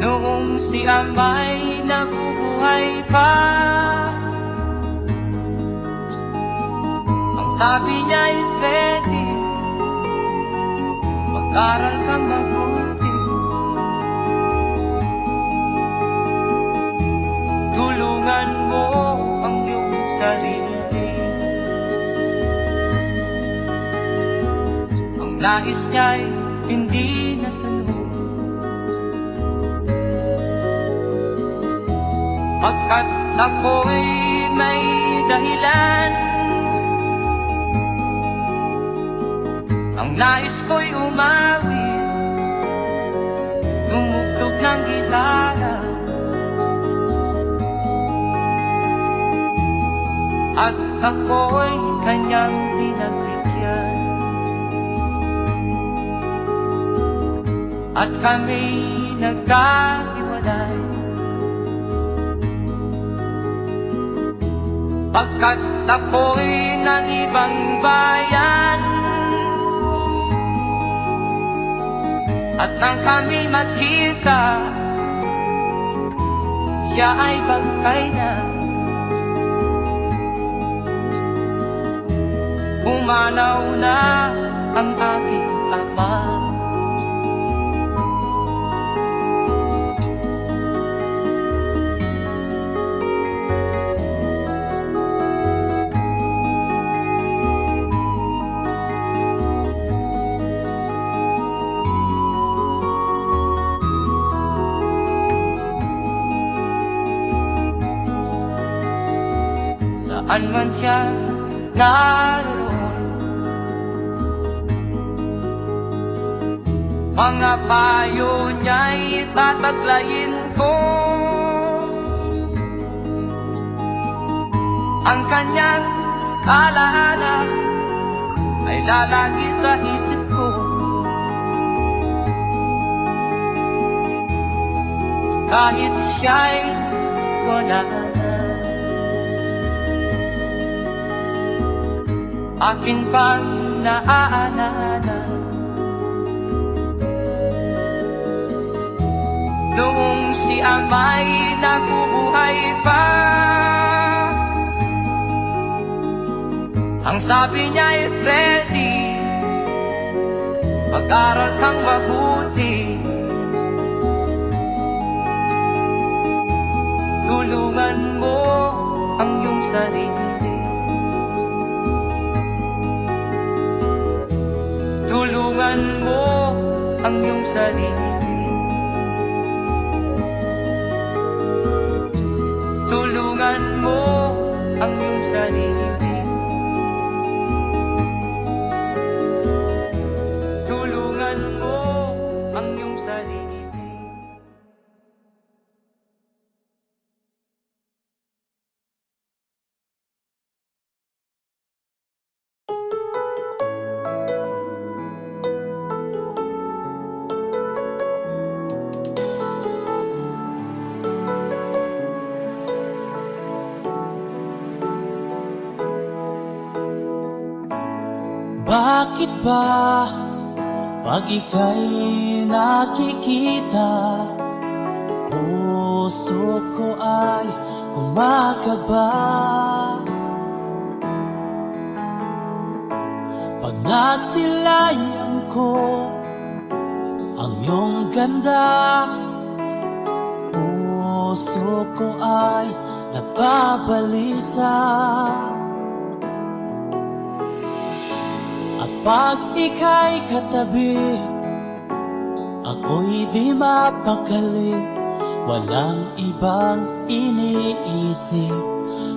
Noong si Amay nabubuhay pa, ang sabi niya ay ready, mag-aral kang mabuti, tulungan mo ang iyong sarili. Ang nais niya'y hindi nasunod, pagkat ako'y may dahilan. Ang nais ko'y umawit, tumugtog ng gitara, at ako'y kanyang pinagbigyan. At kami nagkahiwalay, pagkat ako'y ng ibang bayan. At nang kami magkita, siya ay bangkay na. Pumanaw na ang aking ama. Saan man siya naroon, mga payo niya'y tataglayin ko. Ang kanyang alaala ay lalagi sa isip ko. Kahit siya'y wala na, akin pang naaalala. Noong si Amay nabubuhay pa, ang sabi niya ay ready, mag-aral kang mabuti, tulungan mo ang iyong sarili. Tulungan mo ang iyong sarili. Tulungan mo ang iyong sarili. Tulungan mo ang iyong sarili. Bakit ba pag ika'y nakikita, puso ko ay kumakaba? Pag nasilayan ko ang iyong ganda, puso ko ay nagbabalisa. At pag ika'y katabi, ako'y di mapakali, walang ibang iniisip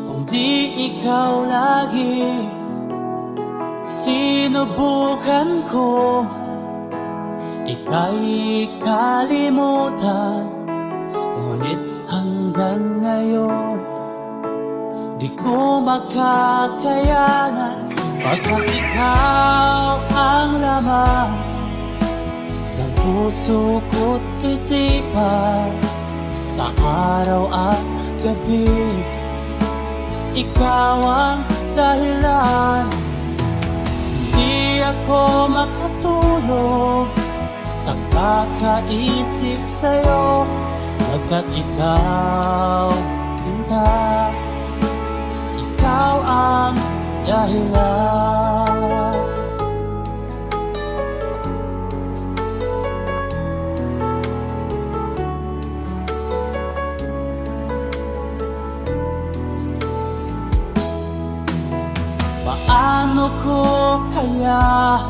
kundi ikaw lagi. Sinubukan ko ika'y kalimutan, ngunit hanggang ngayon di ko makakayanan. Pagkat ikaw ang laman ng puso ko't isipan, sa araw at gabi, ikaw ang dahilan. Hindi ako makatulog sa kakaisip sa'yo, Pagkat ikaw, sinta, ikaw ang dahilan. Paano ko kaya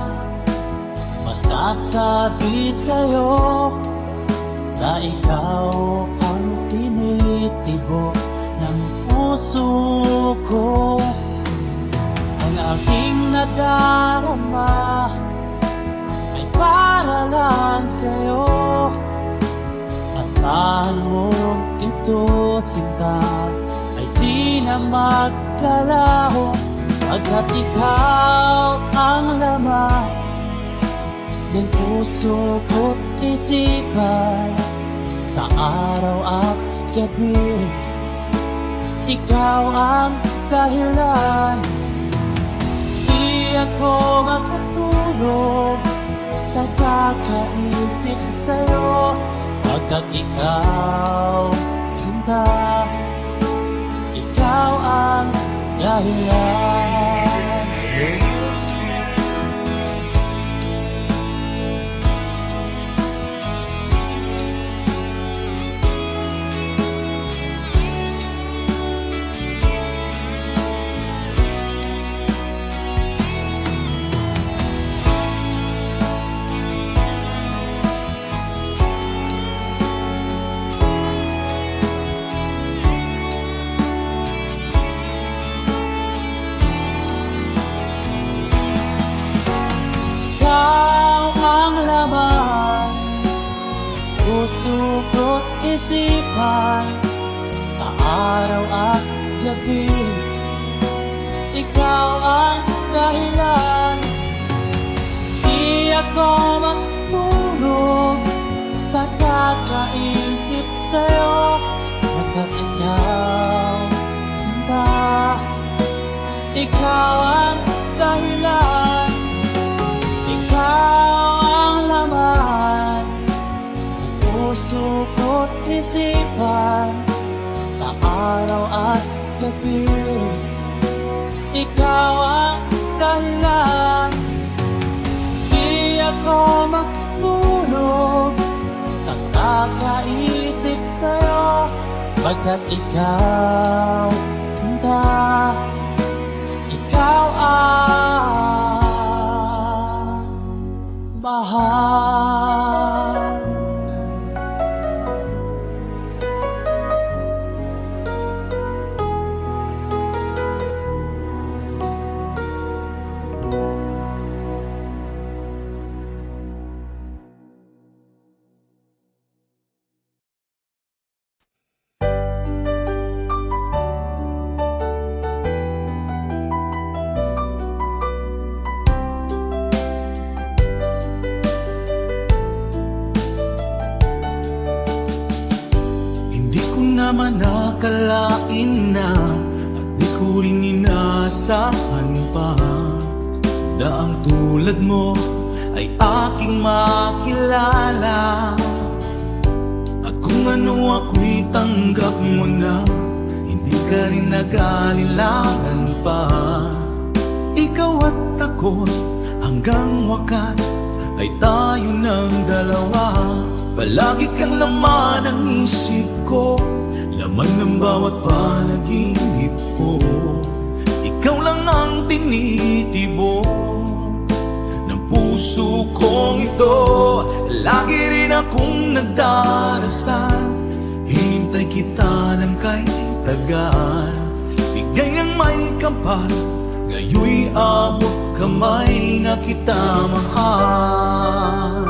masasabi sa'yo na ikaw ang tinitibok ng puso ko? Ang aking nadarama ay para lang sa'yo, at paano ito, sinta, ay di na maglalaho. Pagkat ikaw ang laman ng puso ko't isipan, sa araw at gabi, ikaw ang dahilan. Di ako makatulog sa kakaisip sa'yo, pagkat ikaw, sinta, ikaw ang dahilan. Puso ko't isipan, sa araw at gabi, ikaw ang dahilan. Di ako matulog sa kakaisip sa'yo, pagkat ikaw, sinta, ikaw ang dahilan. Ikaw ang laman puso ko't isipan, sa araw at gabi, ikaw ang dahilan. Di ako matulog sa kakaisip sa'yo, pagkat ikaw, sinta, ikaw ang mahal. Naman nakalain na, at di ko rin inaasahan pa, na ang tulad mo ay aking makilala. At kung ano ako'y tanggap mo na, hindi ka rin nag-alilangan pa. Ikaw at ako hanggang wakas ay tayo ng dalawa. Palagi kang laman ng isip ko, laman ng bawat panaginip ko. Ikaw lang ang tinitibo ng puso kong ito. Lagi rin akong nagdarasal, hinintay kita ng kay tagal. Bigay ng may kapal, ngayoy abot kamay na kita mahal.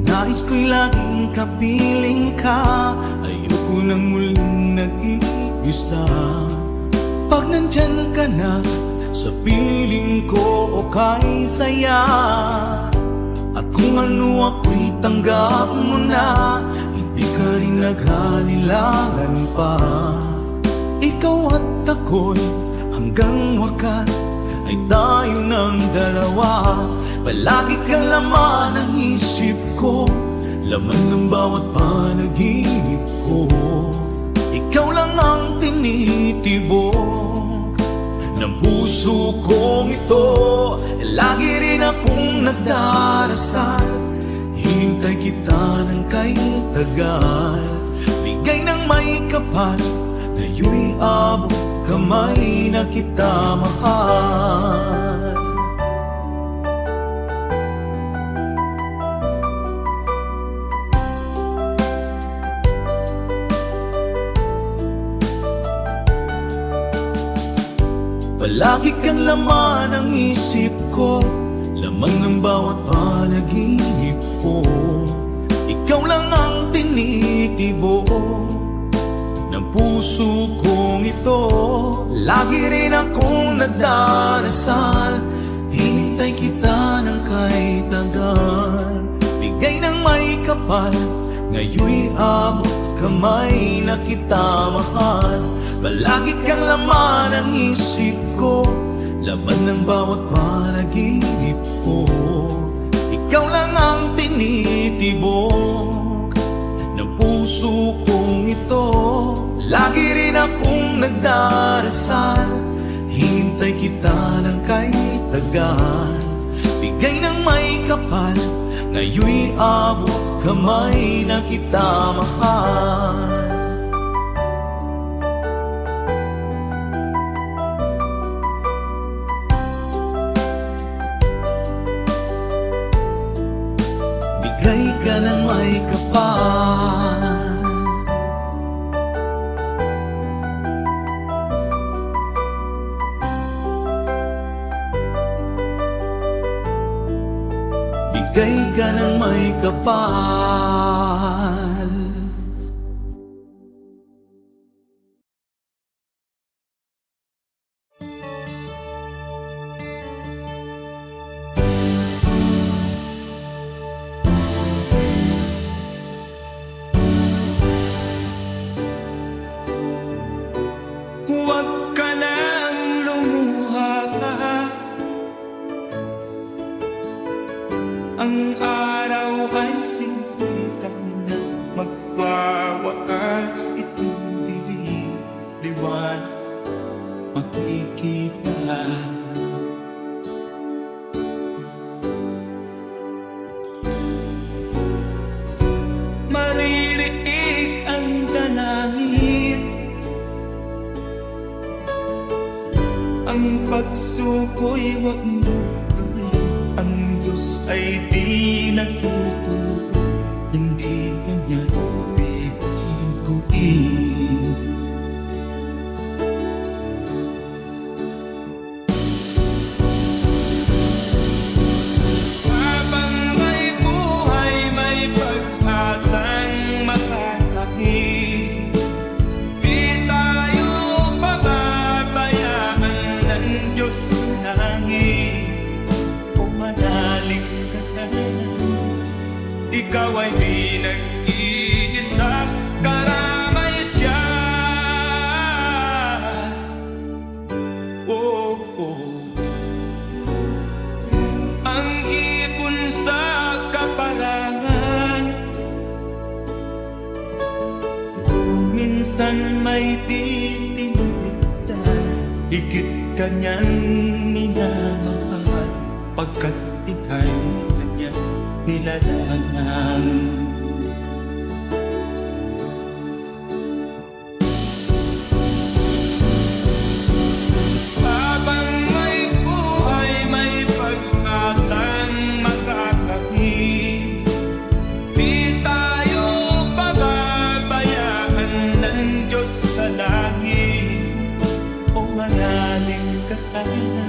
Nais ko'y laging kapiling ka, ayoko nang muling nag-iisa. Pag nandyan ka na, sa piling ko okay saya. At kung ano ako'y tanggap mo na, hindi ka rin naghalilangan pa. ikaw at ako'y hanggang wakas ay tayo ng dalawa. Palagi kang laman ng isip ko, laman ng bawat panaginip ko. Ikaw lang ang tinitibok ng puso kong ito. Lagi rin akong nagdarasal, hintay kita ng kay tagal. Bigay ng may kapal, ngayon'y abot kamay na kita mahal. Palagi kang laman ng isip ko, laman ng bawat panaginip ko. Ikaw lang ang tinitibok ng puso kong ito. Lagi rin akong nagdarasal, hinintay kita ng kahit tagal. Bigay ng may kapal, ngayon'y abot kamay na kita mahal. Palagi kang laman ng isip ko, laman ng bawat panaginip ko. Ikaw lang ang tinitibok ng puso kong ito. Lagi rin akong nagdarasal, hintay kita ng kahit tagal. Bigay ng may kapal, ngayon'y abot kamay na kita mahal. Bigay ka ng may kapal, bigay ka ng may kapal. Huwag ka nang lumuha pa, ang araw ay sisikat na, magwawakas itong dilim. Liwanag makikita. Maririig ang dalangin, ang pagsuko'y wag mo gawin. Ang Diyos ay di nagtuturo, hindi mo niya bibiguin. Habang may buhay, may pag-asang matatahik. Di tayo pababayaan ng Diyos sa langit. Pumanalig ka sana, ikaw ay di nag-iisa, karamay siya. Oh, oh. Ang ibon sa kaparangan, minsan may titinigtan. Higit kanyang minamahal, pagkat ika'y kanyang nilalangan. Habang may buhay, may pag-asang makakahig. Di tayo pababayaan ng Diyos sa langit. O manalig ka sana,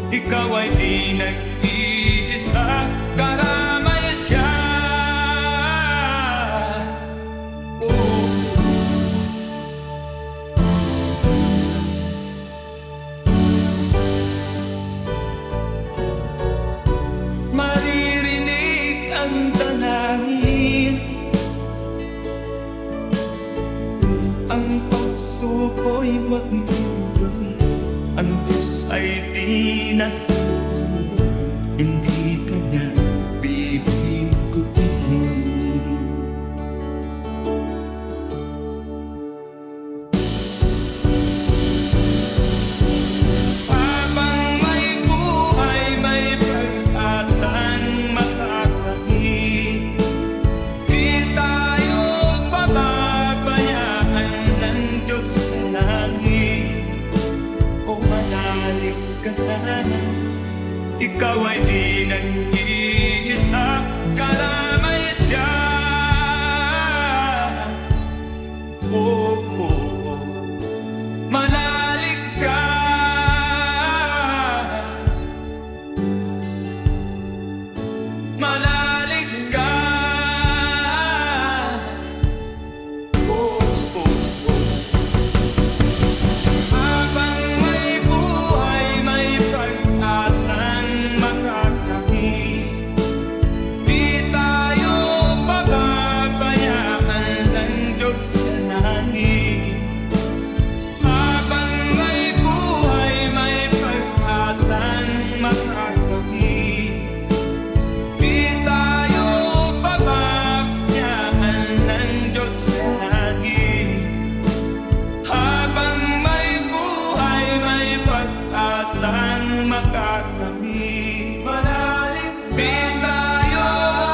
ikaw ay di nag-iisa, karamay siya. Oh. Maririnig ang dalangin, ang pagsuko'y magmumura. Ang Diyos ay di natutulog, hindi Kanya bibiguin. Habang may buhay, may pag-asang makakakit. Di tayo pababayaan ng Diyos sa langit. O manalig ka sana, ikaw ay di nag-iisa, kalamay siya. Oh, oh, oh. Manalig ka. Manalig ka. Oh, oh, oh. Habang may buhay, may pag-asang makakakit. Di tayo pababayaan ng Diyos sa langit. Habang may buhay, may pag-asang makakakit. Di tayo pababayaan ng Diyos sa langit. Habang may buhay, may pag-asang makakamit. Manalig, di tayo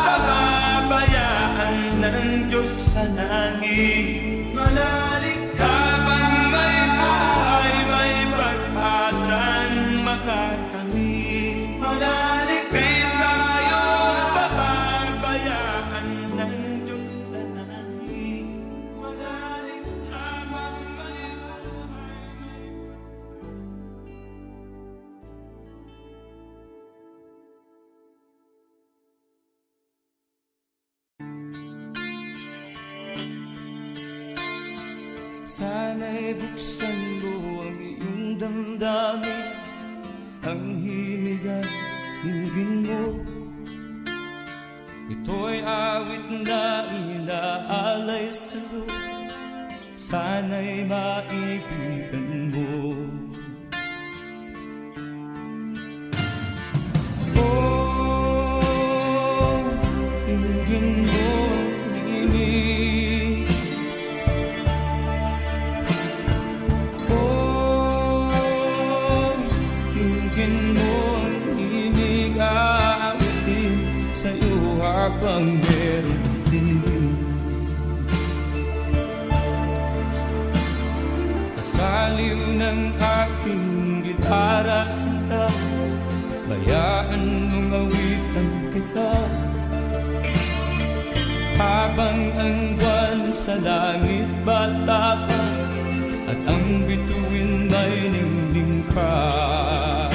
pababayaan ng Diyos sa langit. Manalig, habang may buhay, may pag-asang makakamit. Manalig, di tayo pababayaan ng Diyos sa langit. Manalig, habang may buhay, sana'y buksan mo ang iyong damdamin, ang himig at dinggin mo. Ito'y awit na inaalay sa'yo, sana'y maibigan mo. Oh, dinggin mo ang himig. Oh, dinggin mo ang himig, aawitin sa'yo habang meron din. Sa saliw ng aking gitara sita, bayaan mong awitan kita. Habang ang buwan sa langit bata pa, at ang bituin ay ningning pa.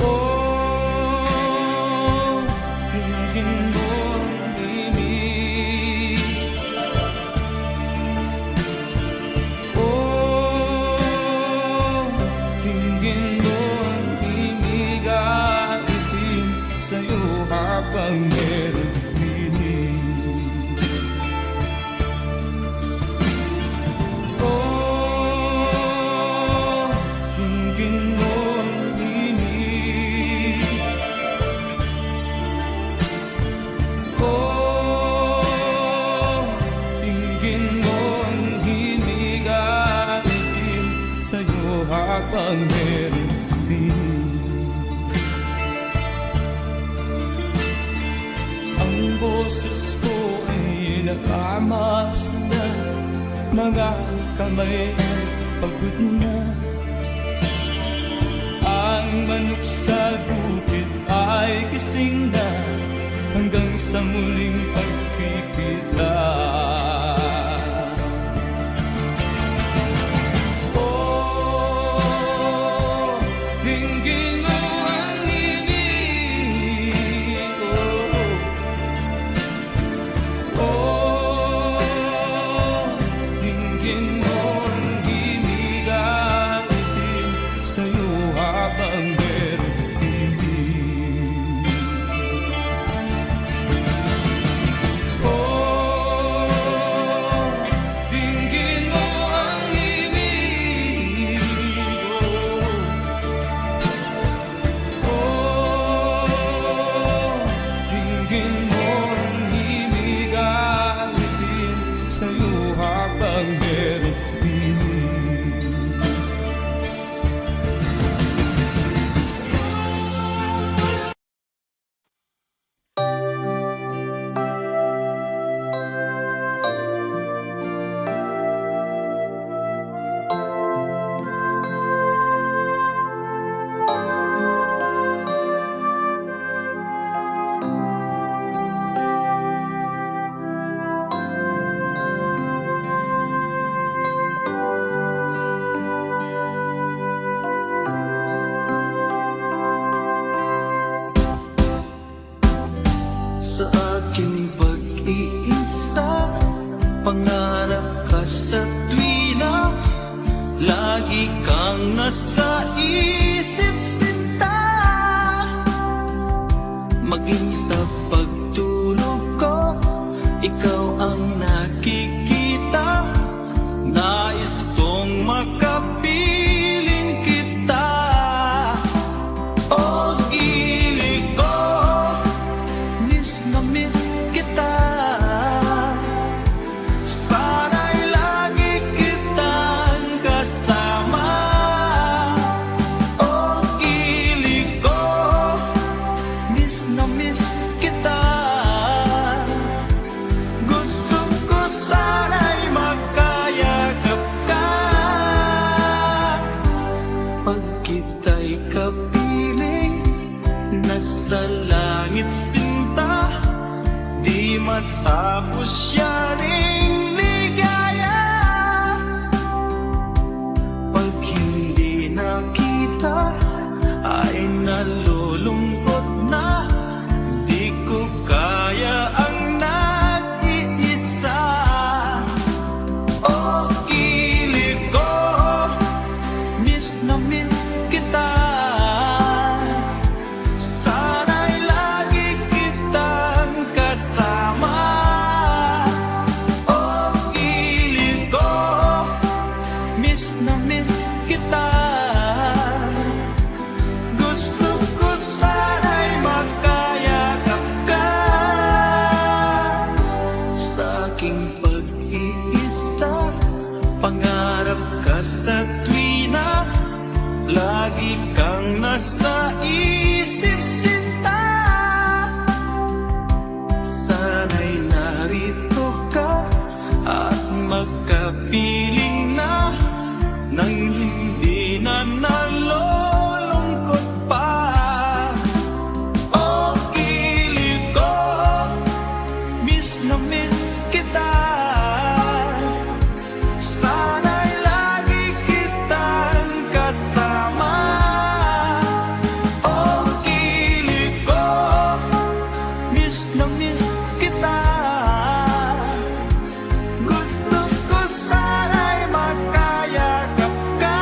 Oh, dinggin mo ang himig. Oh, dinggin mo ang himig, aawitin sa'yo habang meron dinig. Oh, dinggin mo ang himig. Oh, dinggin mo ang himig, aawitin sa'yo habang meron dinig. Ang boses ko ay nakamaas na, mga kamay ay pagod na. Ang manok sa bukid ay gising na, hanggang sa muling pagkikita. Oh, dinggin mo ang himig. Oh, dinggin mo ang himig, aawitin sa'yo habang meron dinig. Pangarap ka sa tuwina, lagi kang nasa isip sinta. Maging sa pagtulog ko, ikaw ang nakikita. Nais kong makapiling kita. O gili ko, miss na miss kita. Sana'y lagi kitang kasama. O gili ko, miss na miss kita. Gusto ko sana'y magkayakap ka. Pag kita'y kapiling, nasa langit sinta. Di matapos siya ring ligaya. Pag hindi nakita, ay nalulungkot na. Di ko kaya ang nag-iisa. O gili ko, miss na miss kita. Sana'y lagi kitang kasama. O gili ko, miss na miss kita. Gusto ko sana'y magkayakap ka. Sa aking pag-iisa, pangarap ka sa tuwina. Lagi kang nasa isip sinta. Sana'y narito ka at magkapiling na. Nang hindi na nalulungkot pa. O gili ko, miss na miss kita. Sana'y lagi kitang kasama. O gili ko, miss na miss kita. Gusto ko sana'y magkayakap ka.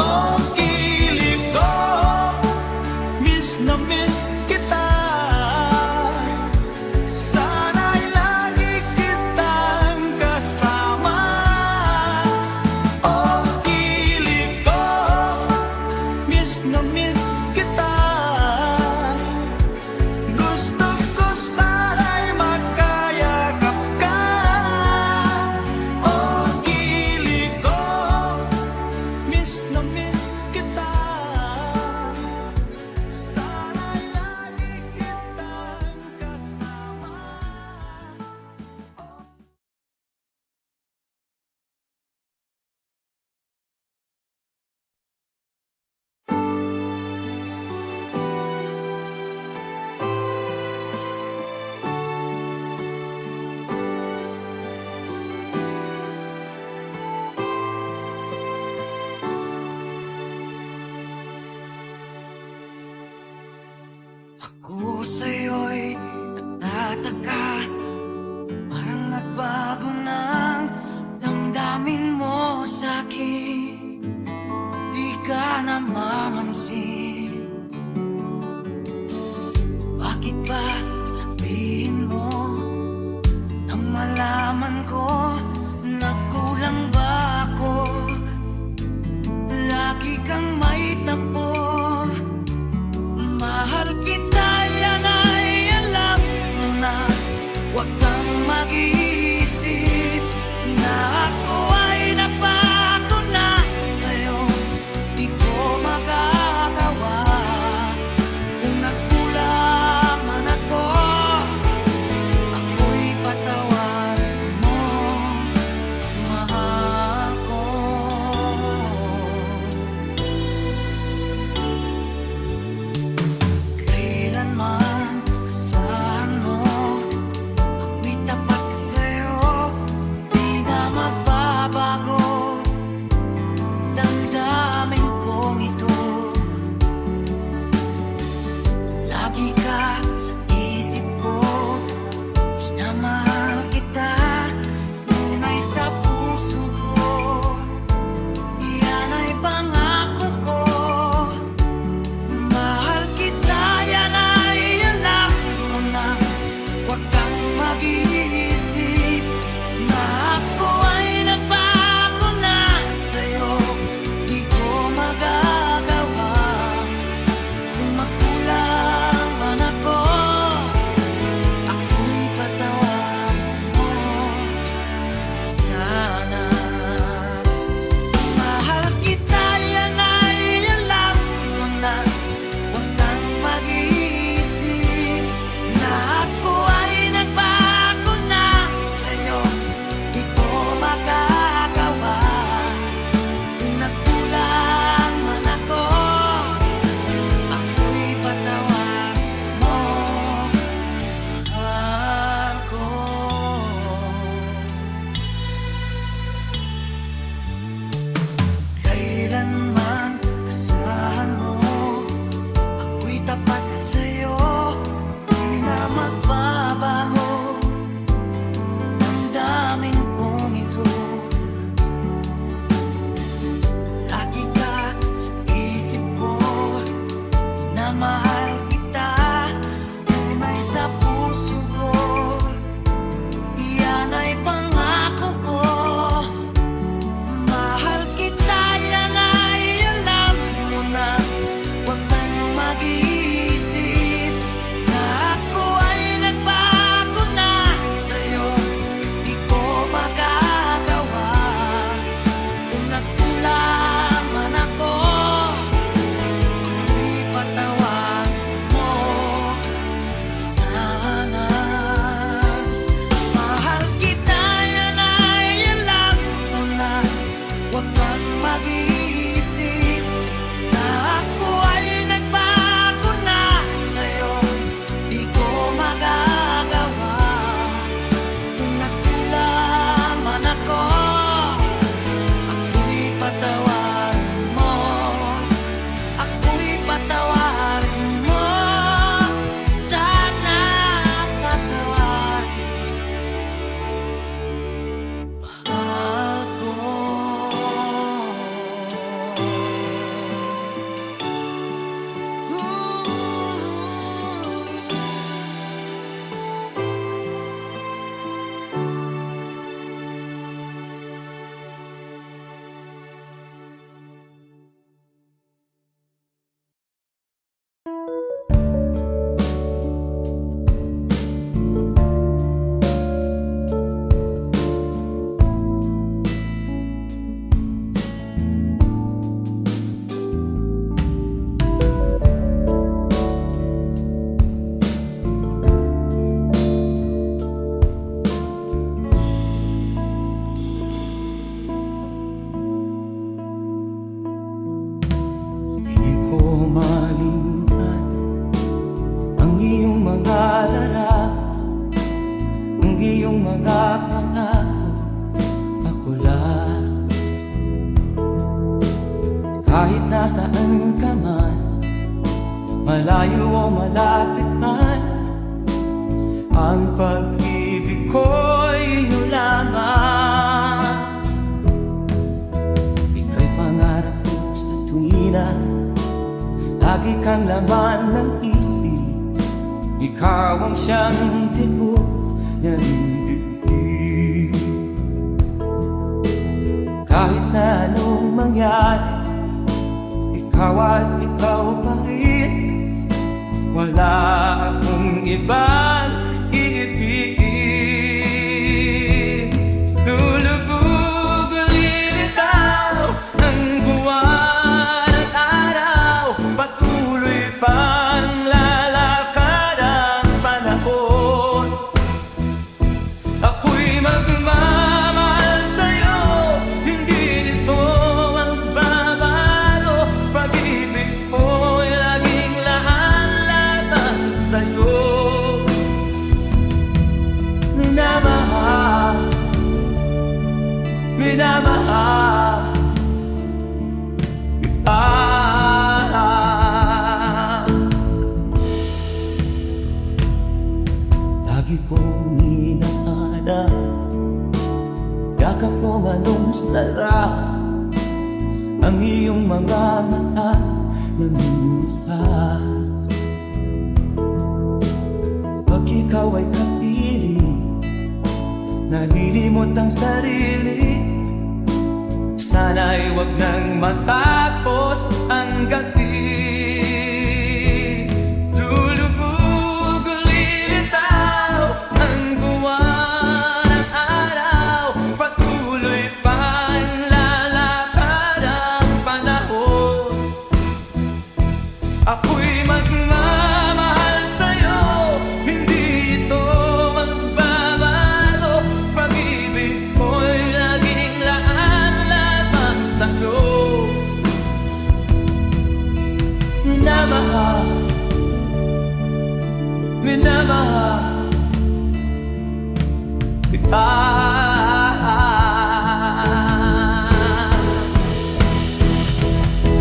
O gili ko, miss na miss kita. Sana'y lagi kitang kasama. O gili ko, miss na miss kita. Gusto ko sana'y magkayakap ka. O gili ko, miss na miss kita. Sana'y lagi kitang kasama. Ako sa'yo'y natataka. Parang nagbago ng damdamin mo sa'kin. Di ka namamansin. Bakit ba sabihin mo nang malaman ko na kulang ba ako? Lagi kang may tapo. Mahal kita, yan ay alam mo na. Huwag kang mag-iisip na ako ay napako na sa'yo. Di ko magagawa. ko malimutan ang iyong mga larap, ang iyong mga pangako, ako lang. Kahit nasaan ka man, malayo o malapit man, ang pag-ibig ko'y iyo lamang. Ika'y pangarap ko sa tuwina, lagi kang laman ng isip. Ikaw ang siyang tibok ng dibdib. Kahit na anong mangyari, ikaw at ikaw pa rin. Wala akong ibang iibigin. Lulubog lilitaw ang buwan at araw, patuloy pang lalakad ang panahon. Ako'y magmamahal sa'yo, hindi nito magbabago. Pag-ibig ko'y laging laan-laban sa'yo. Minamahal, minamahal kita. Lagi kong inaala, yakap kong anong sarap, ang iyong mga mata na minsan. Pag ikaw ay kapiling, nalilimot ang sarili. Sana'y wag nang matapos ang gabi. Lulubog lilitaw ang buwan at araw, patuloy pang lalakad ang panahon. Ako'y magmamahal sa'yo, hindi ito magbabago. Pag-ibig ko'y laging laan-laban sa'yo. Minamahal, minamahal kita.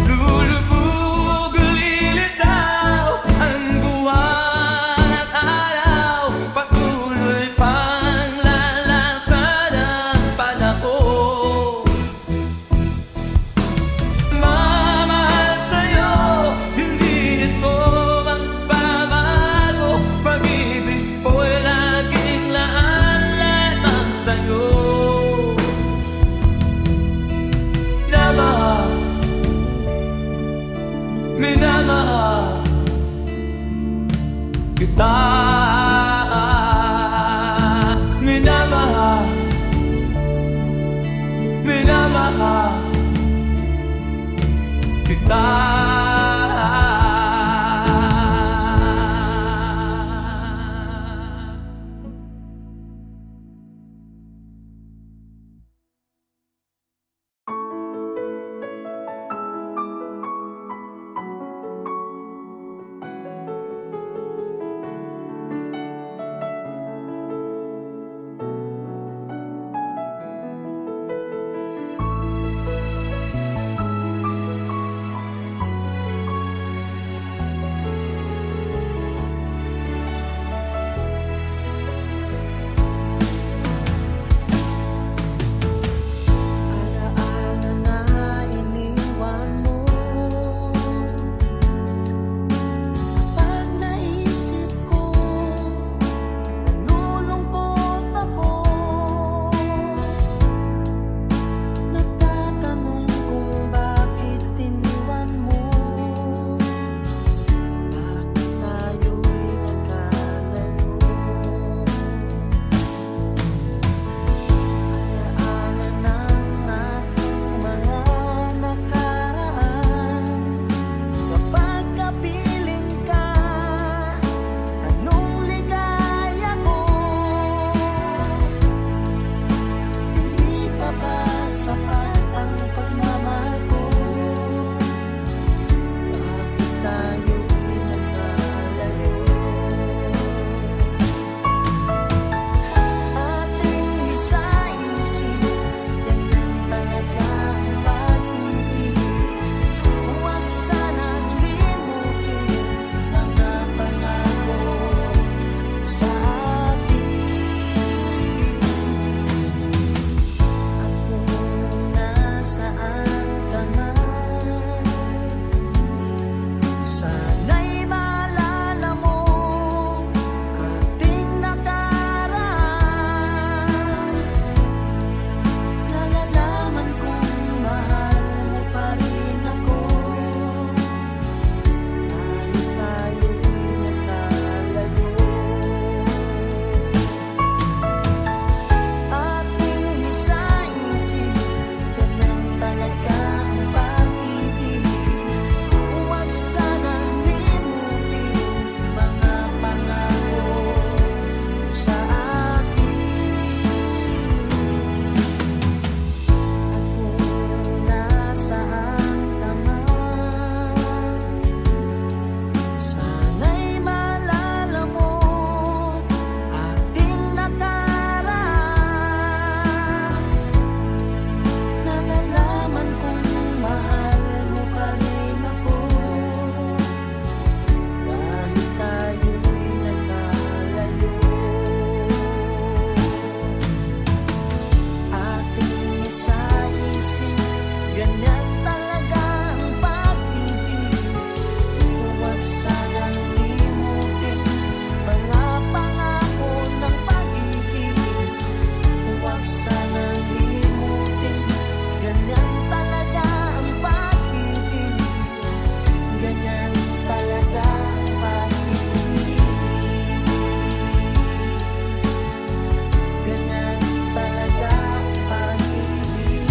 Lulubog lilitaw ang buwan at araw, patuloy pang lalakad ang panahon. Mamahal sa'yo, hindi ito magbabago. Pag-ibig ko'y laging laan-laban sa'yo. Minamahal, minamahal kita. Minamahal, minamahal kita. sa isip, ganyan talaga ang pag-ibig. Huwag sanang limutin mga pangako ng pag-ibig. Huwag sanang limutin, ganyan talaga ang pag-ibig. Ganyan talaga ang pag-ibig. Ganyan talaga ang pag-ibig.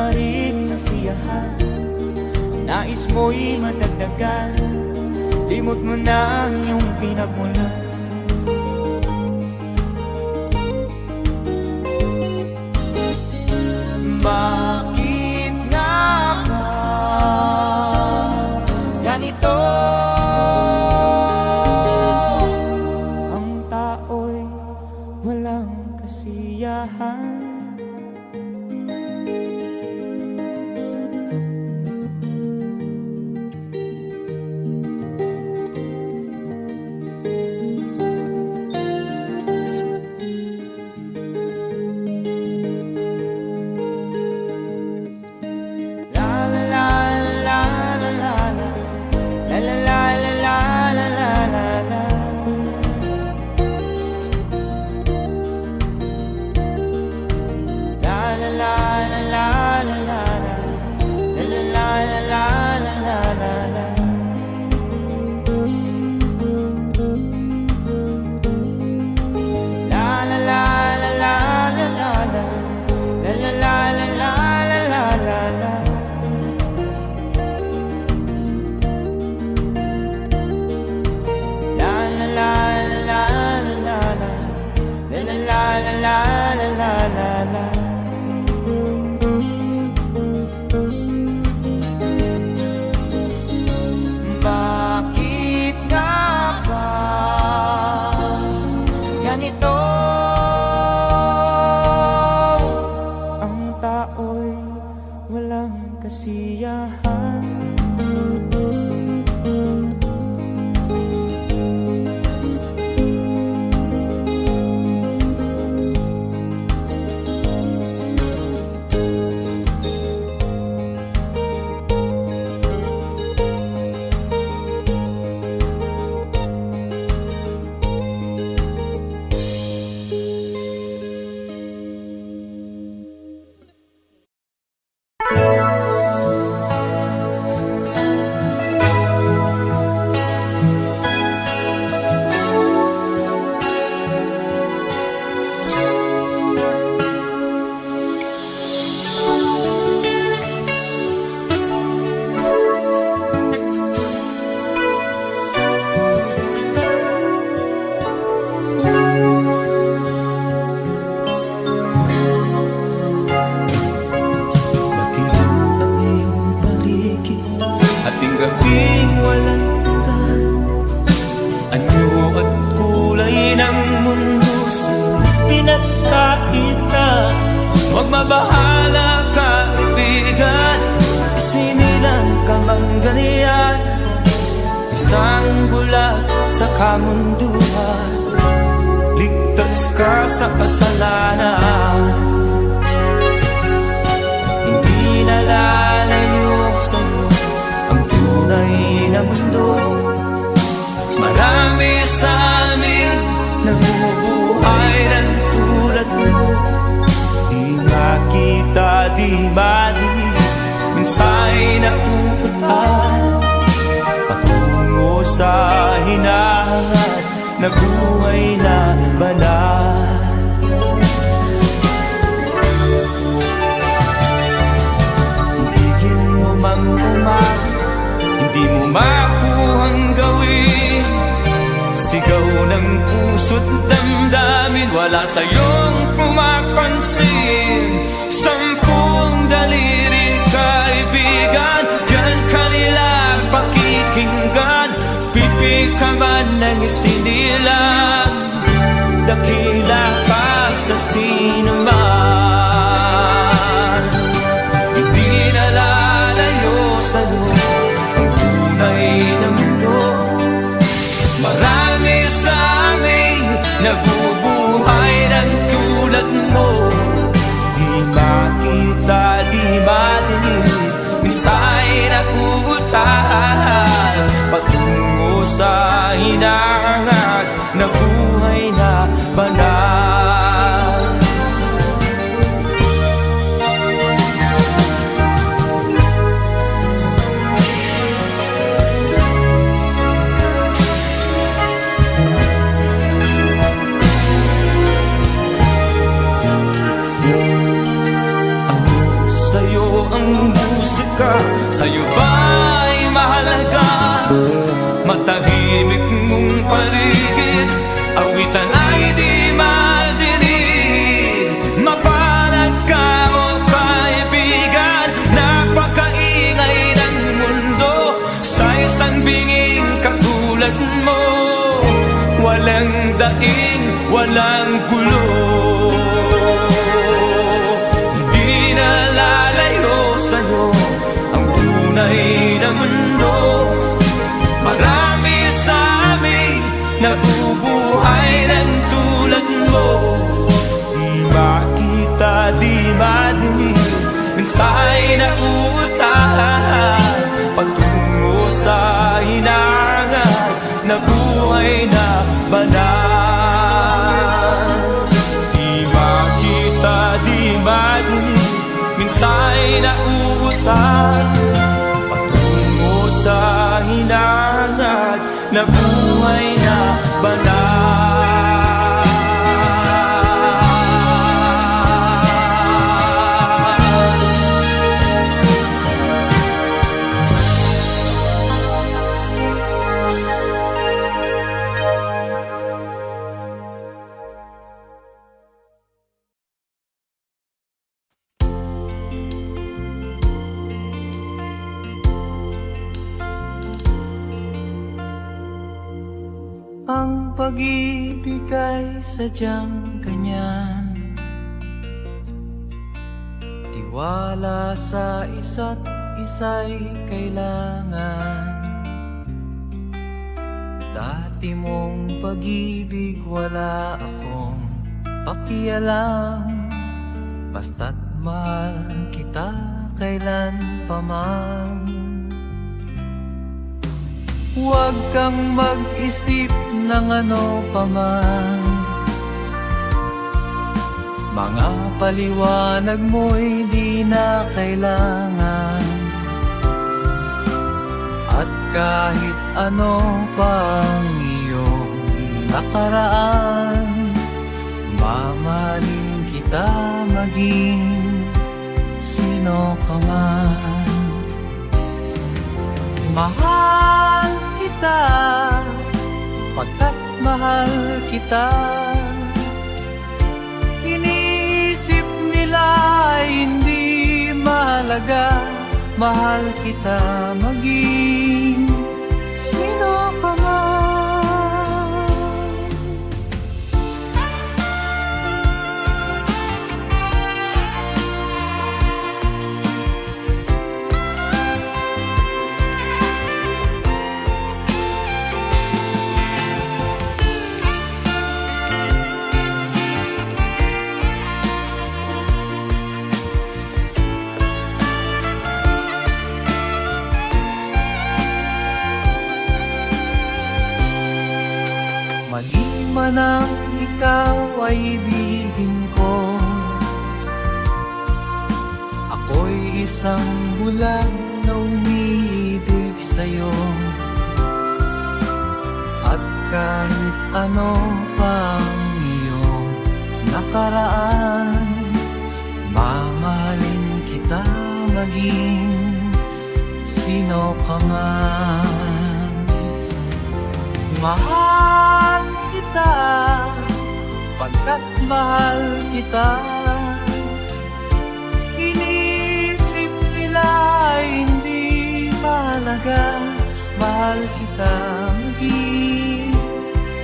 maaaring masiyahan, nais mo'y madagdagan, limot mo na ang iyong pinagmulan. Bakit nga ba ganito? Ang tao'y walang kasiyahan. Bakit nga ba ganito? Ang tao'y walang kasiyahan. Gabing walang ka, anyo at kulay ng mundo sa'yo pinagkakita. Huwag mabahala ka, kaibigan, isinilang ka mang ganyan. Isang bulag sa kamunduhan, ligtas ka sa kasalanan. Hindi nalalayo sa'yo ang tunay na mundo. Marami sa amin namumuhay ng tulad mo. Di makita, di madinig, minsa'y napupuntahan patungo sa hinahangat na buhay na banal. Ibigin mo mang umagi, hindi mo makuhang gawin. Sigaw ng puso't damdamin, wala sa'yong pumapansin. Sampung daliri kaibigan, diyan kanila pakikinggan. Pipi ka man ng isinilang, dakila ka sa sinuman. Hindi nalalayo sa'yo ang tunay na mundo. Marami sa amin nabubuhay ng tulad mo. Di makita, di madinig, minsa'y napupuntahan patungo sa hinahangat na buhay na banal. Sa'yo ang musika, sa'yo ba'y mahalaga? Matahimik mong paligid, awitan ay di madinig. Mapalad ka o kaibigan, napakaingay ng mundo. Sa isang binging katulad mo, walang daing, walang gulo. Hindi na lalayo sa'yo ang tunay na mundo. Marami sa amin nabubuhay ng tulad mo. Di makita, di madinig, minsa'y nauutahan patungo sa hinangan na buhay na banal. Di makita, di madinig, minsa'y nauutahan patungo sa hinangan na buhay na banal. Ang pag-ibig ay sadyang ganyan, tiwala sa isa't isa'y kailangan. Dati mong pag-ibig wala akong pakialam, basta't mahal kita kailan pa man. Huwag kang mag-isip ng ano pa man, mga paliwanag mo'y di na kailangan. At kahit ano pang iyong nakaraan, mamahalin kita maging sino ka man. Mahal kita, pagkat mahal kita. Iniisip nila hindi mahalaga, mahal kita maging sino ka man. Mali man ang ikaw ay ibigin ko, ako'y isang bulag na umiibig sa'yo. At kahit ano pang iyong nakaraan, mamahalin kita maging sino ka man. Mahal kita, pagkat mahal kita. Inisip nila hindi mahalaga, mahal kita maging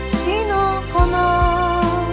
sino ka man.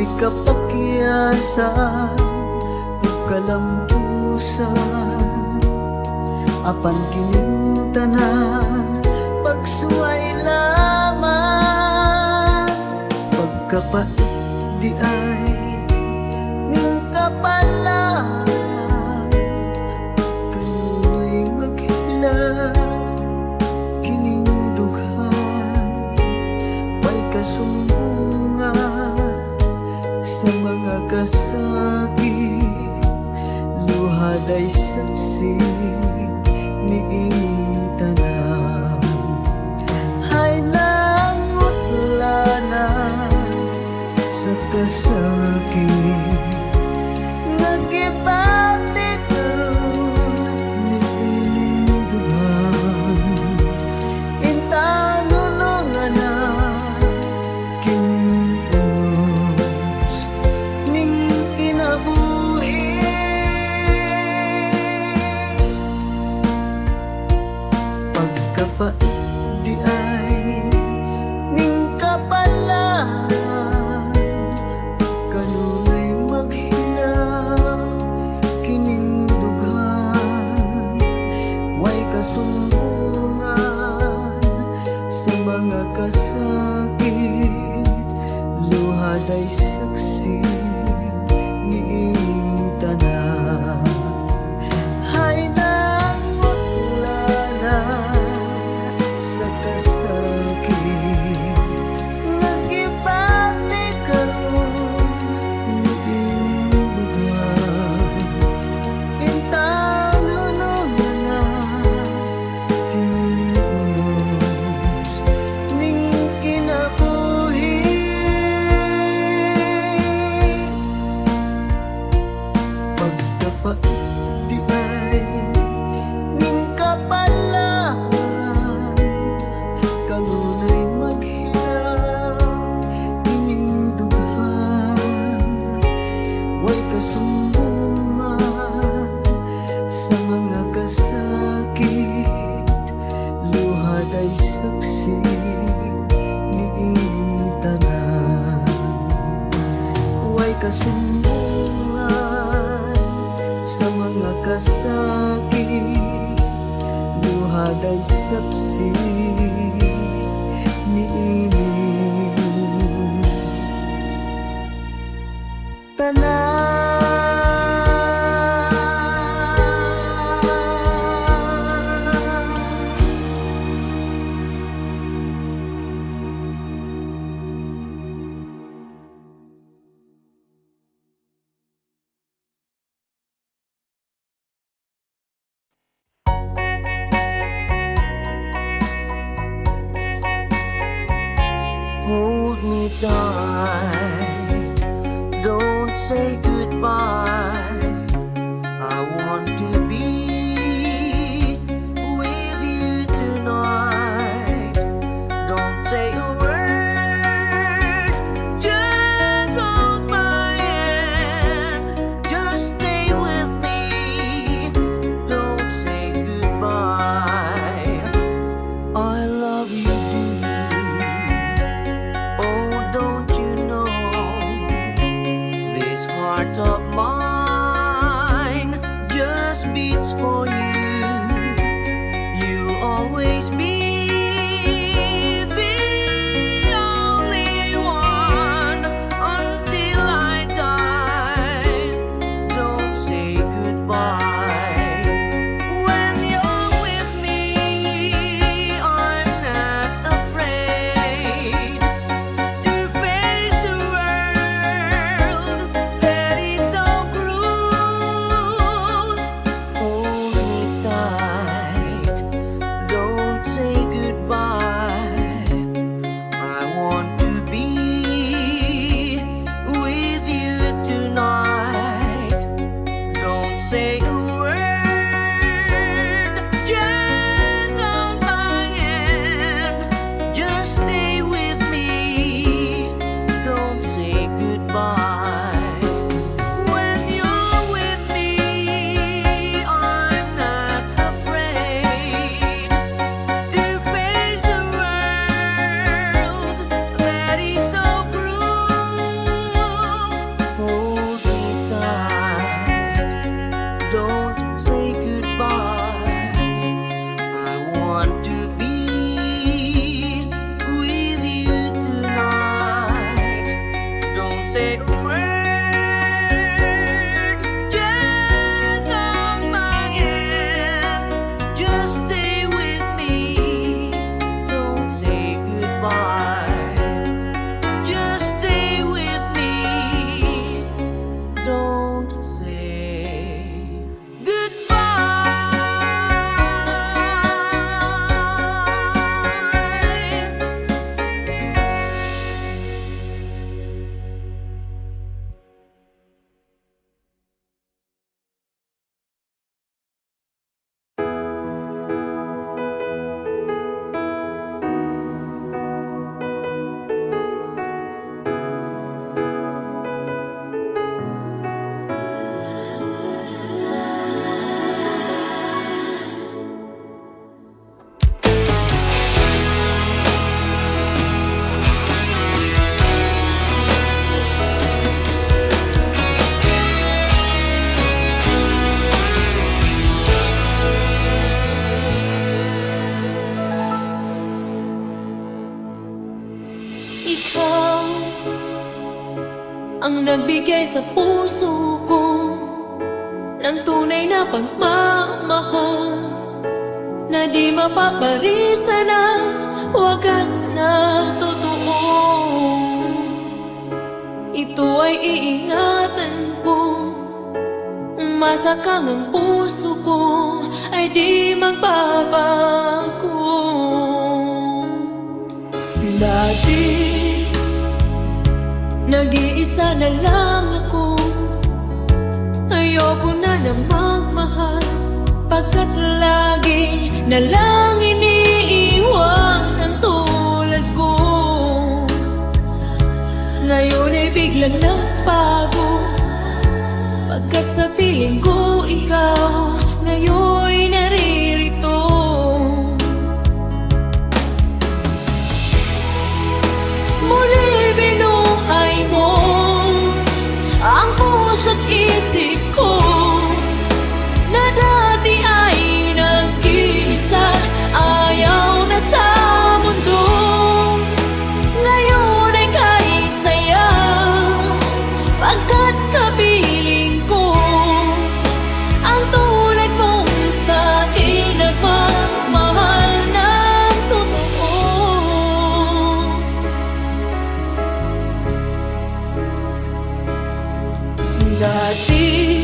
may kapakyasan ug kalampusan, apan kining tanan pagsuway lamang. Pagkapait di ay ning kapalan, kanunay maghila kining dughan. May kasumbungan sa mga kasakit, luhad ay saksi niing tanan. Hay nangutlanan sa kasakit, nagibati karon niining dughan. Intanunungan na kinunos ning kinabuhi. Pagkapait di ay ning kapalan, kanunay maghilaw kining dughan. Way kasumbungan sa mga kasakit, luhad ay saksi niing tanan. Hay nangutlanan sa kasakit, nagibati karon niing dughan. Intanunungan na kining unos ning kinabuhi. Pagkapait di ay ning kapalan, kanunay maghilaw kining dughan. Way kasumbungan sa mga kasakit, luhad ay saksi niing tanan. Way kasumbungan sa mga kasakit, luhad ay saksi niing tanan. Hold me tight, don't say goodbye. I want to be with you tonight. Don't say a word, just hold my hand. Just stay with me, don't say goodbye. I love you, oh, don't you know, this heart of mine just beats for you. You'll always be the only one until I die. Don't say goodbye. When you're with me, I'm not afraid to face the world that is so cruel. Hold me tight, don't say nagbigay sa puso ko ng tunay na pagmamahal na di mapaparisan at wagas na totoo. Ito ay iingatan ko, masakang ang puso ko ay di magbabago. Dati, nag-iisa na lang ako. Ayoko na na magmahal, pagkat lagi na lang iniiwan ang tulad ko. Ngayon ay biglang nagbago, pagkat sa piling ko ikaw ngayon'y naririto. Muli binuhay mo ang puso't isip ko na dati ay nag-iisa, ayaw na sa mundo. Ngayon ay kahit saya, pagkat kapiling ko ang tulad mong sa'kin nagmamahal ng totoo. Dati,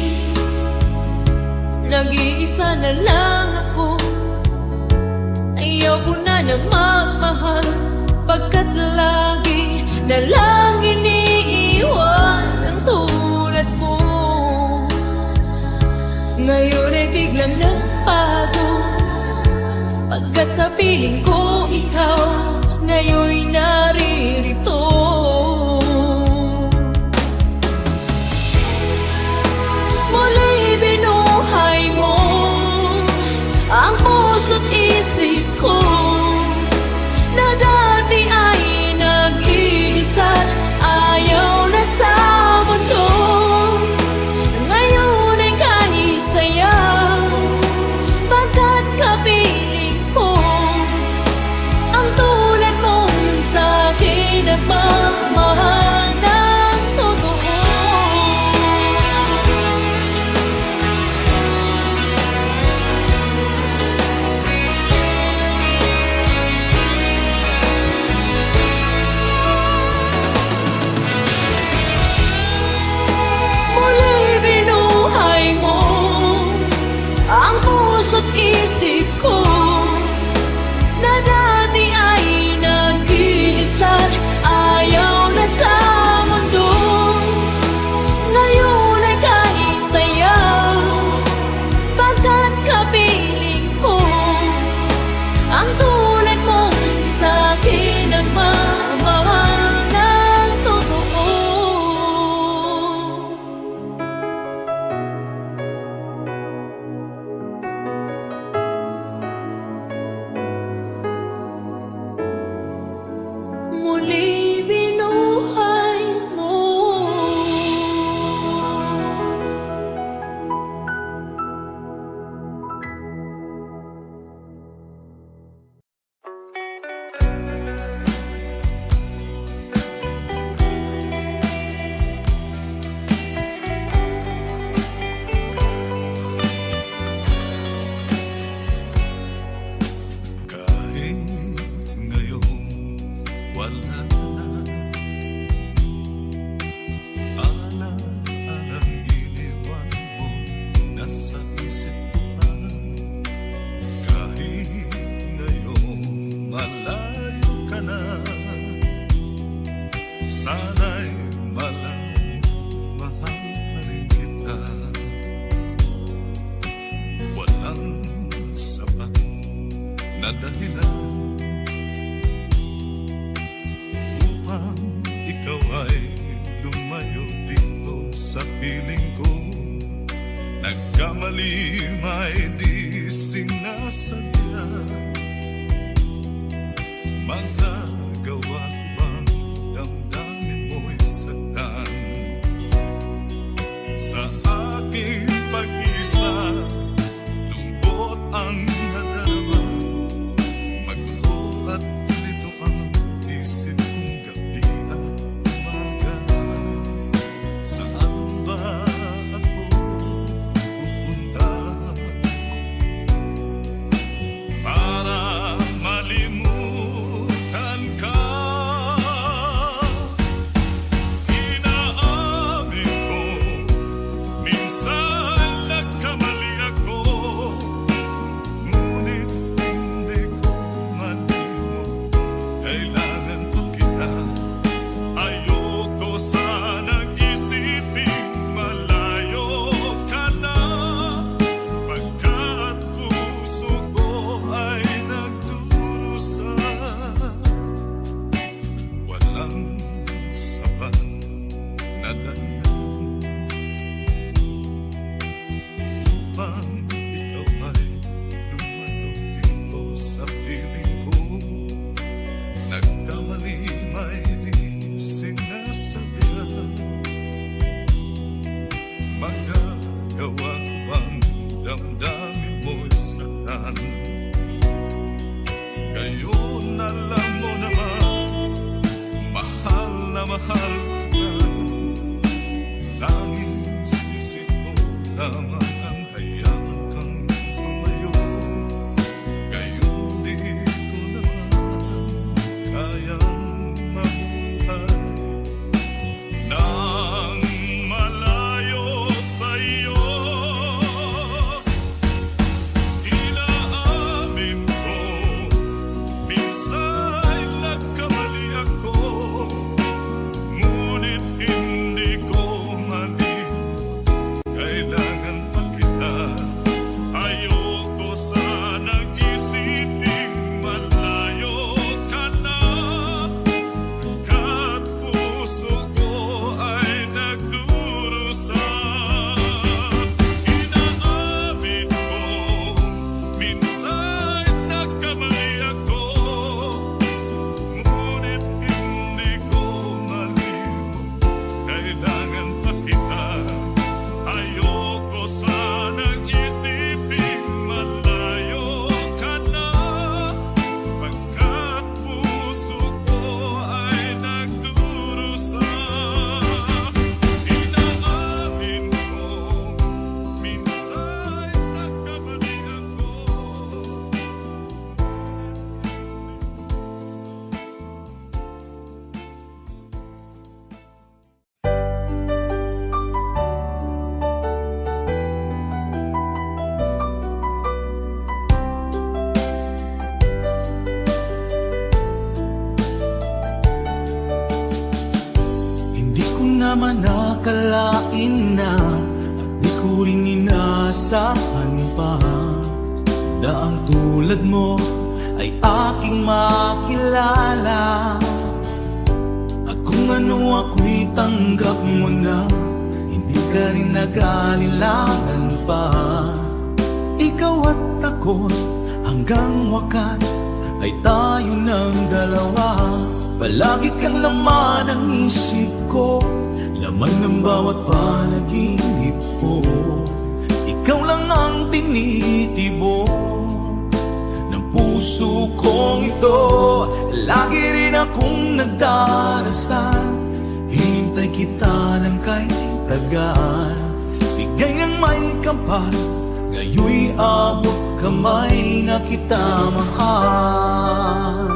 nag-iisa na lang ako. Ayaw ko na na magmahal, pagkat lagi na lang iniiwan ang tulad ko. Ngayon ay biglang nagbago, pagkat sa piling ko ikaw ngayon'y naririto. Muli binuhay mo ang puso't isip ko na dati ay nag-iisa, ayaw na sa mundo. Ngayon ay kahit saya, pagkat kapiling ko ang tulad mong sa'kin nagmamahal ng totoo. Muli binuhay mo ang puso't isip ko na dati ay nag-iisa, ayaw na sa mundo. Ngayon ay kahit saya, pagkat kapiling ko ang tulad mong sa'kin nagmamahal ng totoo. Muli binuhay mo. Kahit ngayon wala ka na, alalang iniwan mo nasa isip ko pa. Kahit ngayon malayo ka na, sana'y malayo, mahal pa rin kita. Walang sapat na dahilan upang ikaw ay lumayo dito sa piling ko. Nagkamali may di sinasadya, magagawa ko bang damdamin mo'y saktan sa aking pag-isa? Lungkot ang nadarama, magulo at lito ang isip kong gabi at umaga. bang ikaw ay lumalaw dito sa piling ko? Nagkamali may di sinasabihan. Magagawa ko bang damdamin mo'y saktan? Ngayon alam mo naman, mahal na mahal kita. Tanging sisi mo lamang ang hayaan kang lumayo. Ngayon di ko naman kayang mabuhay nang malayo sa'yo. Inaamin ko, minsan nagkamali ako, ngunit hindi ko malimot. Kailangan pa kita. Ayoko sanang isiping malayo ka na, kat puso ko ay nagdurusa. Inaamin ko, minsan nagkamali ako, ngunit hindi ko malimot. Kailangan pa kita. Ayoko sanang isiping malayo ka na, pagkat puso ko ay nagdurusa. Inaamin ko, minsan nagkamali ako. Hindi ko naman nakalain na at di ko rin inaasahan pa na ang tulad mo ay aking makilala. At kung ano ako'y tanggap mo na, hindi ka rin nag-alinlangan pa. Ikaw at ako hanggang wakas ay tayo ng dalawa. Palagi kang laman ng isip ko, laman ng bawat panaginip ko. Ikaw lang ang tinitibok ng puso kong ito. Lagi rin akong nagdarasal, hinintay kita ng kahit tagal. Bigay ng may kapal, ngayoy abot kamay na kita mahal.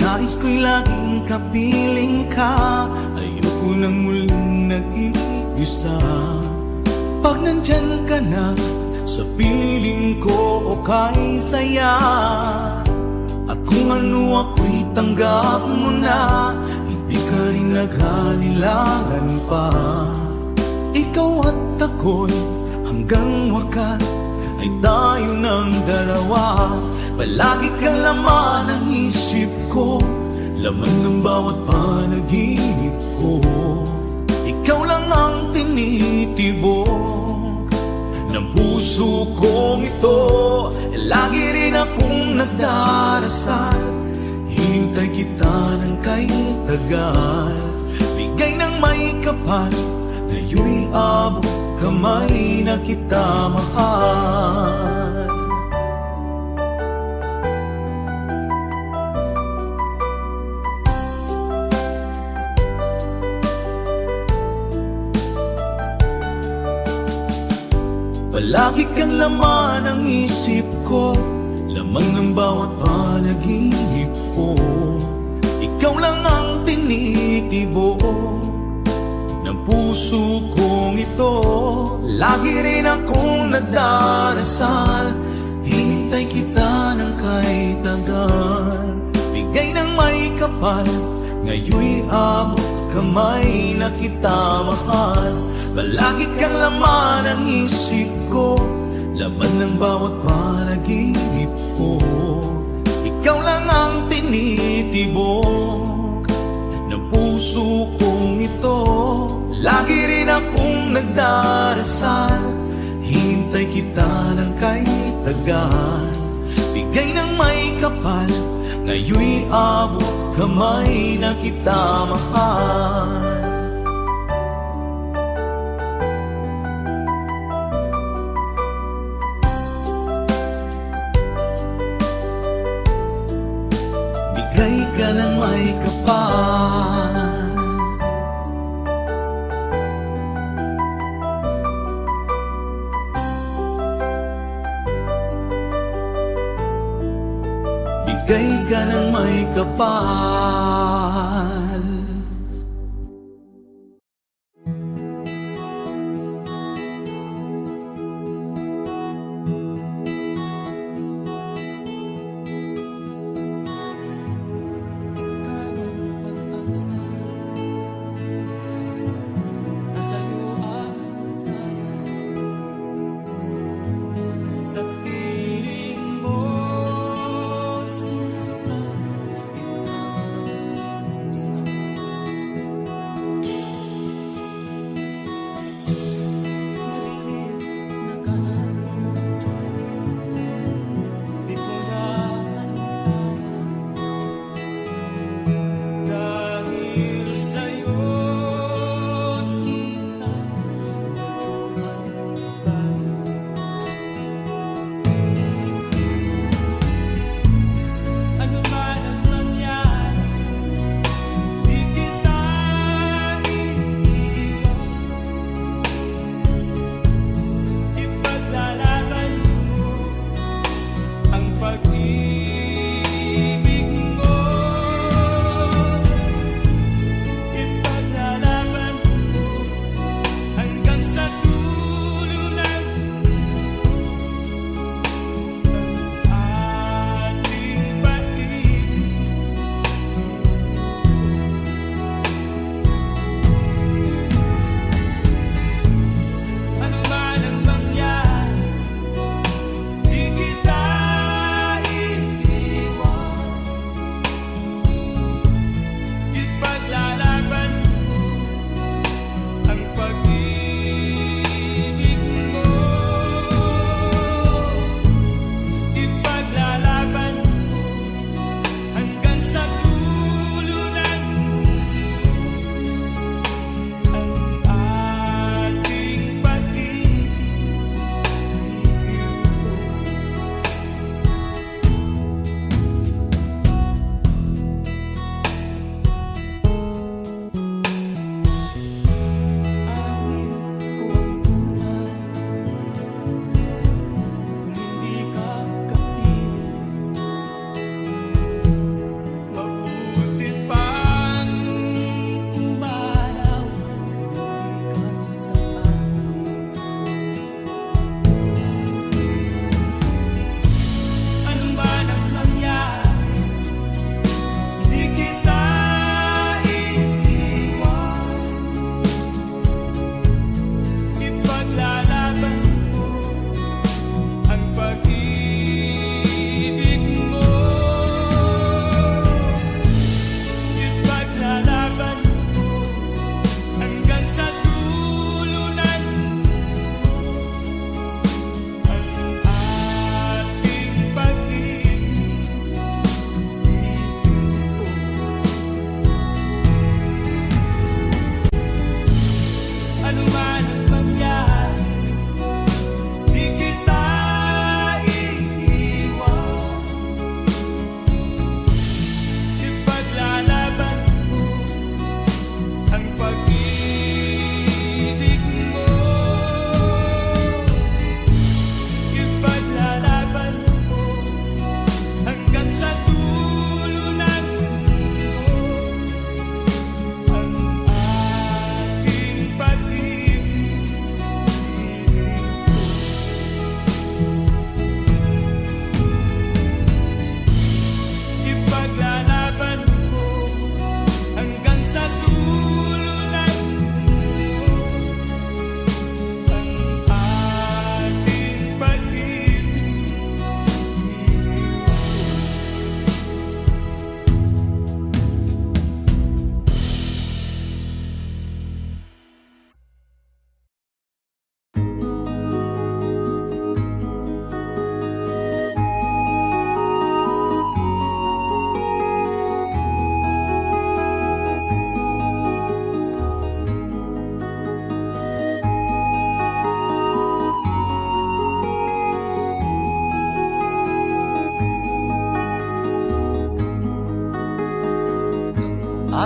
Nais ko'y laging kapiling ka, ayoko nang muling nag-iisa. Pag nandyan ka na, sa piling ko okay saya. At kung ano ako'y tanggap mo na, hindi ka rin nag-alinlangan pa. Ikaw at ako'y hanggang wakas ay tayo ng dalawa. Palagi kang laman ng isip ko, laman ng bawat panaginip ko. Ikaw lang ang tinitibok ng puso kong ito. Lagi rin akong nagdarasal, hinintay kita ng kahit tagal. Bigay ng may kapal, ngayoy abot kamay na kita mahal. Palagi kang laman ng isip ko, laman ng bawat panaginip ko. Ikaw lang ang tinitibok ng puso kong ito. Lagi rin akong nagdarasal, hinintay kita ng kahit tagal. Bigay ng may kapal, ngayoy abot kamay na kita mahal. Palagi kang laman ng isip ko, laman ng bawat panaginip akong nagdarasal, hintay kita ng kay tagal. Bigay ng may kapal, ngayon'y abot kamay na kita mahal. Bigay ka ng may kapal, bigay ka ng may kapal. Sa piling mo, sinta, ikaw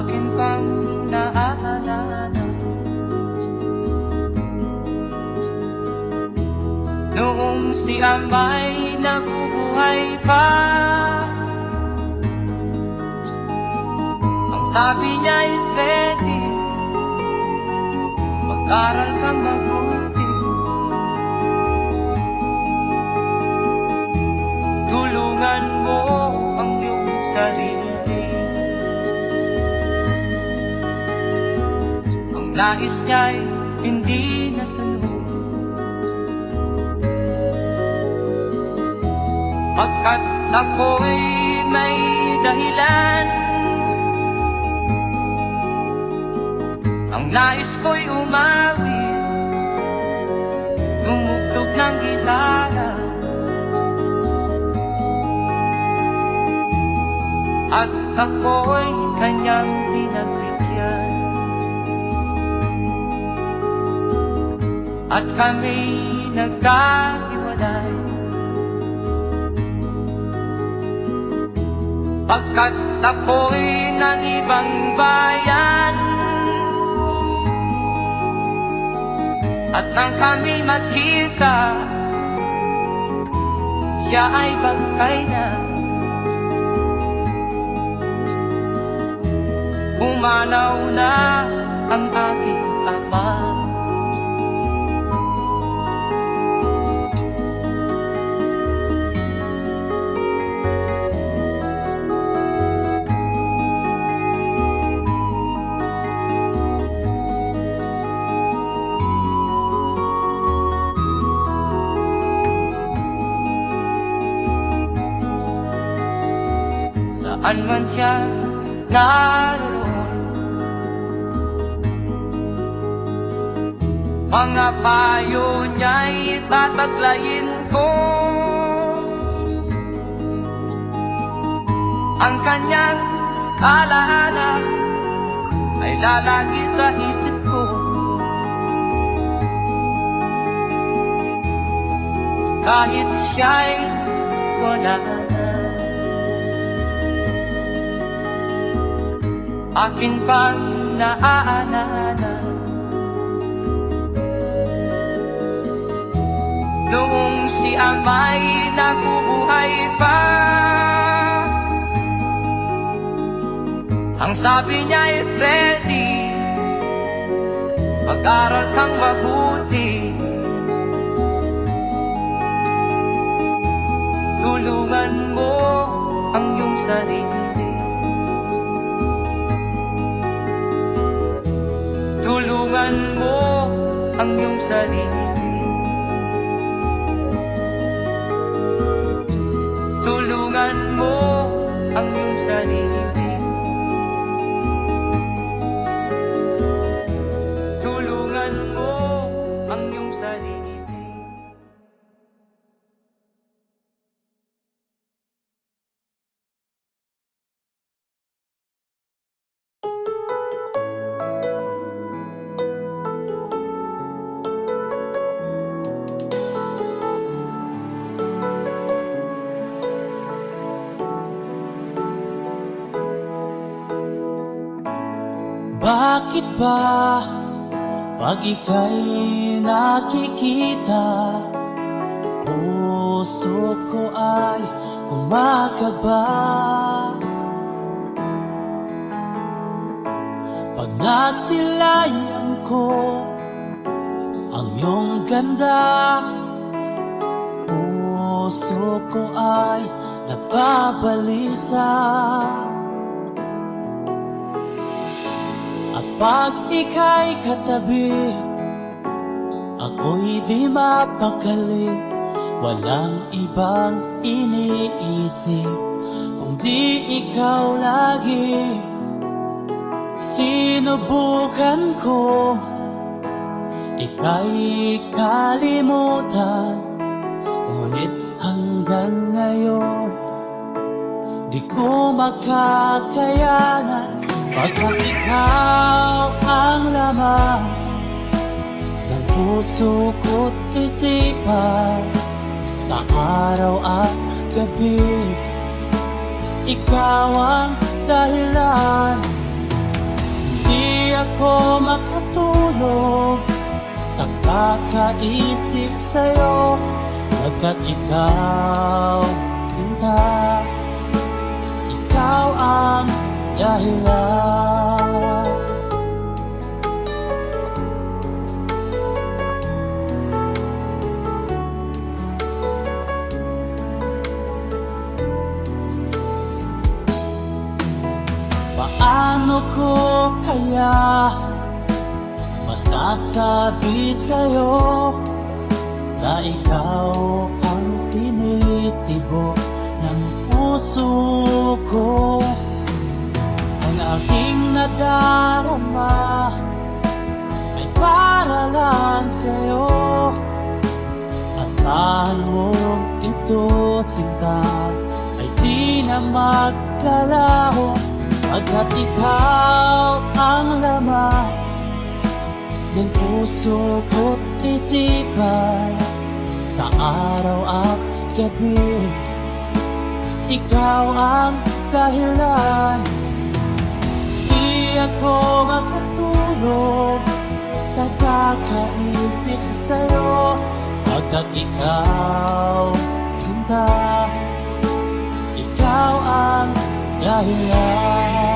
akin pang naaalala. Noong si Amay nabubuhay pa, ang sabi niya ay ready, mag-aral kang mabuti, tulungan mo ang iyong sarili. Ang nais niya'y hindi nasunod, pagkat ako'y may dahilan. Ang nais ko'y umawit, tumugtog ng gitara, at ako'y kanyang pinagbigyan. At kami nagkahiwalay, pagkat ako'y ng ibang bayan. At nang kami magkita, siya ay bangkay na. Pumanaw na ang aking ama. Saan man siya naroon, mga payo niya'y tataglayin ko. Ang kanyang alaala ay lalagi sa isip ko. Kahit siya'y wala na, akin pang naaalala. Noong si Amay nabubuhay pa, ang sabi niya ay ready, mag-aral kang mabuti, tulungan mo ang iyong sarili. Tulungan mo ang iyong sarili. Tulungan mo ang iyong sarili. Tulungan mo ang iyong sarili. Bakit ba pag ika'y nakikita, puso ko ay kumakaba? Pag nasilayan ko ang iyong ganda, puso ko ay nababalisa. At pag ika'y katabi, ako'y di mapakali. Walang ibang iniisip kundi ikaw lagi. Sinubukan ko ika'y kalimutan, ngunit hanggang ngayon di ko makakayanan. Pagkat ikaw ang laman ng puso ko't isipan, sa araw at gabi, ikaw ang dahilan. ako makatulog sa kakaisip sa'yo, pagkat ikaw, Sinta, ikaw ang dahilan. Paano ko kaya masasabi sa'yo na ikaw ang tinitibok ng puso ko? Ang aking nadarama ay para lang sa'yo, at paano ito, Sinta, ay di na maglalaho, pagkat ikaw ang laman ng puso ko't isipan sa araw at gabi. Ikaw ang dahilan, di ako makatulog sa kakaisip sa'yo, pagkat ikaw, Sinta, ikaw ang dahilan.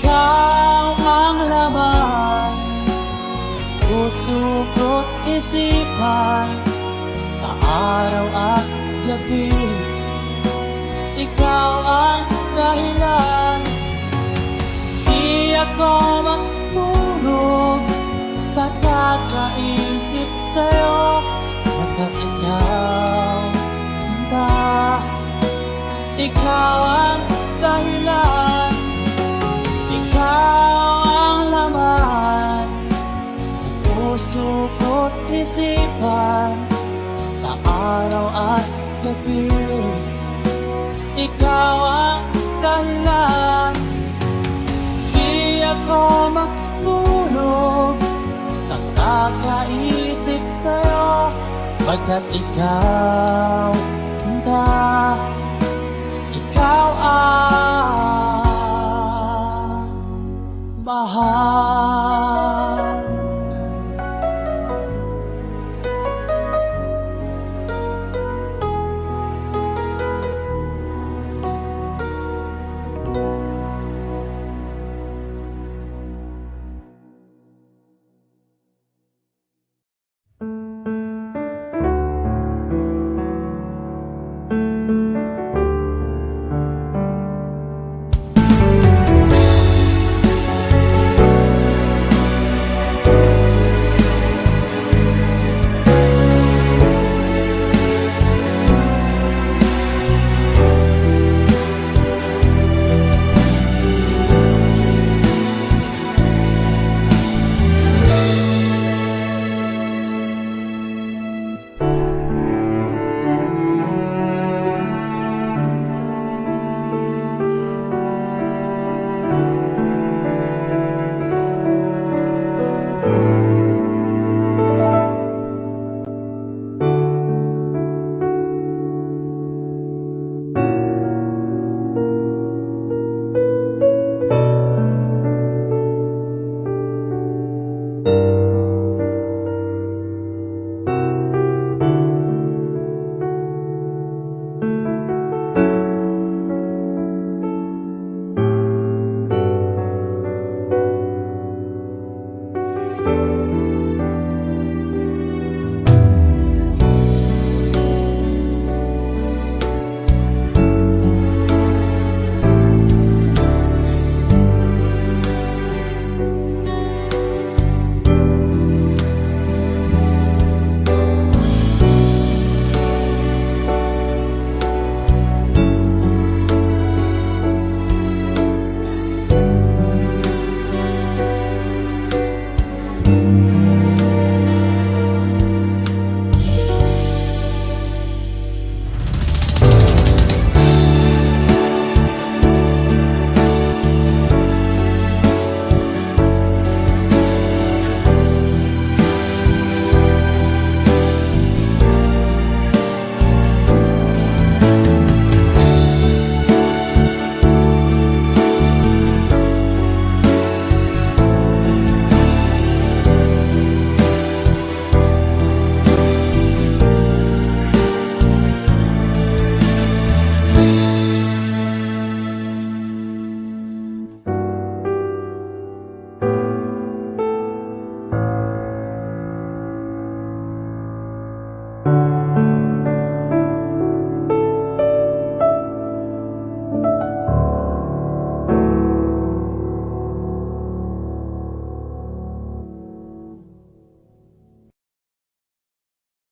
Ikaw ang laman, puso ko't isipan sa araw at gabi. Ikaw ang dahilan, di ako matulog sa kakaisip sa'yo, pagkat ikaw, Sinta, ikaw ang dahilan. Ikaw ang laman ng puso ko't isipan sa araw at gabi. Ikaw ang dahilan, di ako matulog sa kakaisip sa'yo, pagkat ikaw, Sinta, ikaw ang mahal.